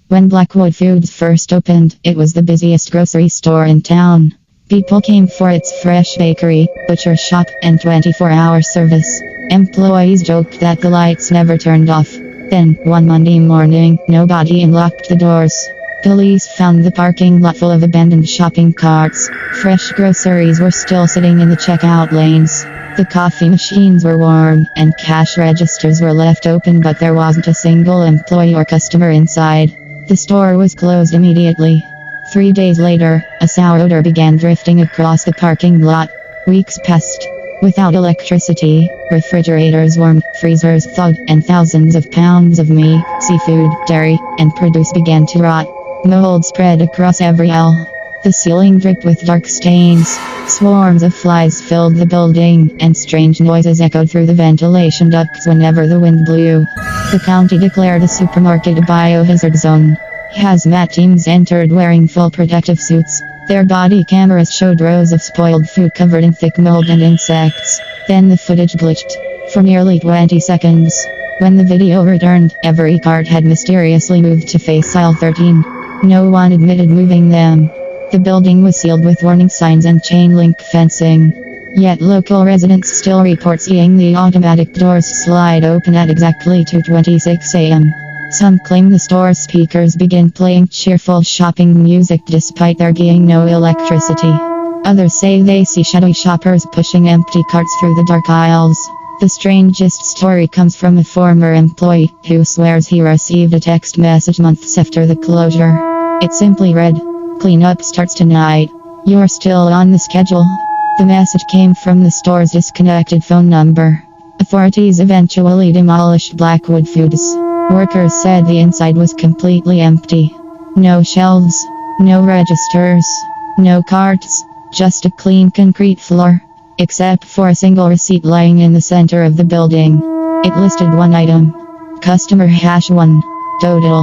When Blackwood Foods first opened, it was the busiest grocery store in town. People came for its fresh bakery, butcher shop, and 24-hour service. Employees joked that the lights never turned off. Then, one Monday morning, nobody unlocked the doors. Police found the parking lot full of abandoned shopping carts. Fresh groceries were still sitting in the checkout lanes. The coffee machines were warm, and cash registers were left open, but there wasn't a single employee or customer inside. The store was closed immediately. 3 days later, a sour odor began drifting across the parking lot. Weeks passed. Without electricity, refrigerators warmed, freezers thawed, and thousands of pounds of meat, seafood, dairy, and produce began to rot. Mold spread across every aisle. The ceiling dripped with dark stains. Swarms of flies filled the building, and strange noises echoed through the ventilation ducts whenever the wind blew. The county declared the supermarket a biohazard zone. Hazmat teams entered wearing full protective suits. Their body cameras showed rows of spoiled food covered in thick mold and insects. Then the footage glitched for nearly 20 seconds. When the video returned, every cart had mysteriously moved to face aisle 13. No one admitted moving them. The building was sealed with warning signs and chain link fencing. Yet local residents still report seeing the automatic doors slide open at exactly 2:26 a.m. Some claim the store's speakers begin playing cheerful shopping music despite there being no electricity. Others say they see shadowy shoppers pushing empty carts through the dark aisles. The strangest story comes from a former employee who swears he received a text message months after the closure. It simply read, "Cleanup starts tonight. You're still on the schedule." The message came from the store's disconnected phone number. Authorities eventually demolished Blackwood Foods. Workers said the inside was completely empty. No shelves, no registers, no carts, just a clean concrete floor. Except for a single receipt lying in the center of the building. It listed one item. Customer #1. Total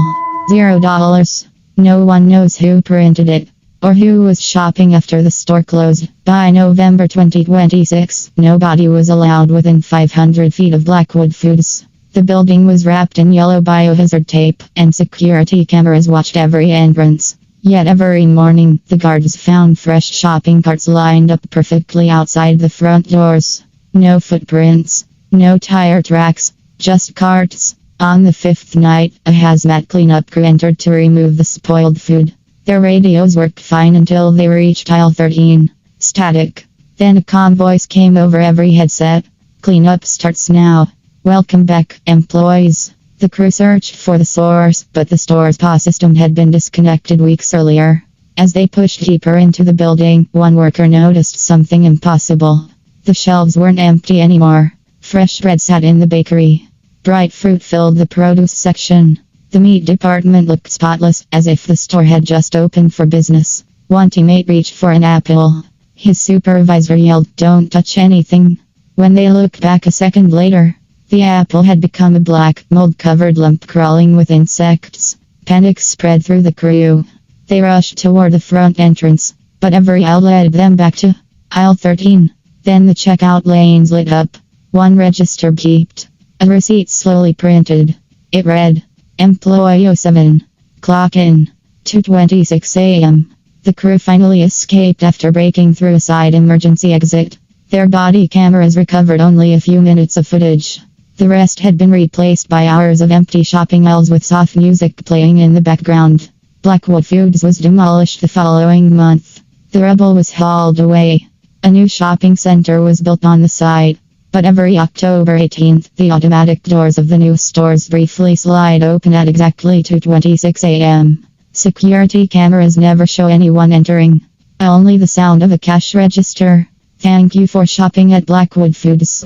$0. No one knows who printed it, or who was shopping after the store closed. By November 2026, nobody was allowed within 500 feet of Blackwood Foods. The building was wrapped in yellow biohazard tape, and security cameras watched every entrance. Yet every morning, the guards found fresh shopping carts lined up perfectly outside the front doors. No footprints, no tire tracks, just carts. On the fifth night, a hazmat cleanup crew entered to remove the spoiled food. Their radios worked fine until they reached aisle 13. Static. Then a calm voice came over every headset. "Cleanup starts now. Welcome back, employees." The crew searched for the source, but the store's POS system had been disconnected weeks earlier. As they pushed deeper into the building, one worker noticed something impossible. The shelves weren't empty anymore. Fresh bread sat in the bakery. Bright fruit filled the produce section. The meat department looked spotless, as if the store had just opened for business. One teammate reached for an apple. His supervisor yelled, "Don't touch anything." When they looked back a second later, the apple had become a black, mold-covered lump crawling with insects. Panic spread through the crew. They rushed toward the front entrance, but every aisle led them back to aisle 13. Then the checkout lanes lit up. One register beeped. A receipt slowly printed. It read, "Employee 07. Clock in. 2:26 a.m." The crew finally escaped after breaking through a side emergency exit. Their body cameras recovered only a few minutes of footage. The rest had been replaced by hours of empty shopping aisles with soft music playing in the background. Blackwood Foods was demolished the following month. The rubble was hauled away. A new shopping center was built on the site. But every October 18th, the automatic doors of the new stores briefly slide open at exactly 2:26 a.m. Security cameras never show anyone entering. Only the sound of a cash register. Thank you for shopping at Blackwood Foods.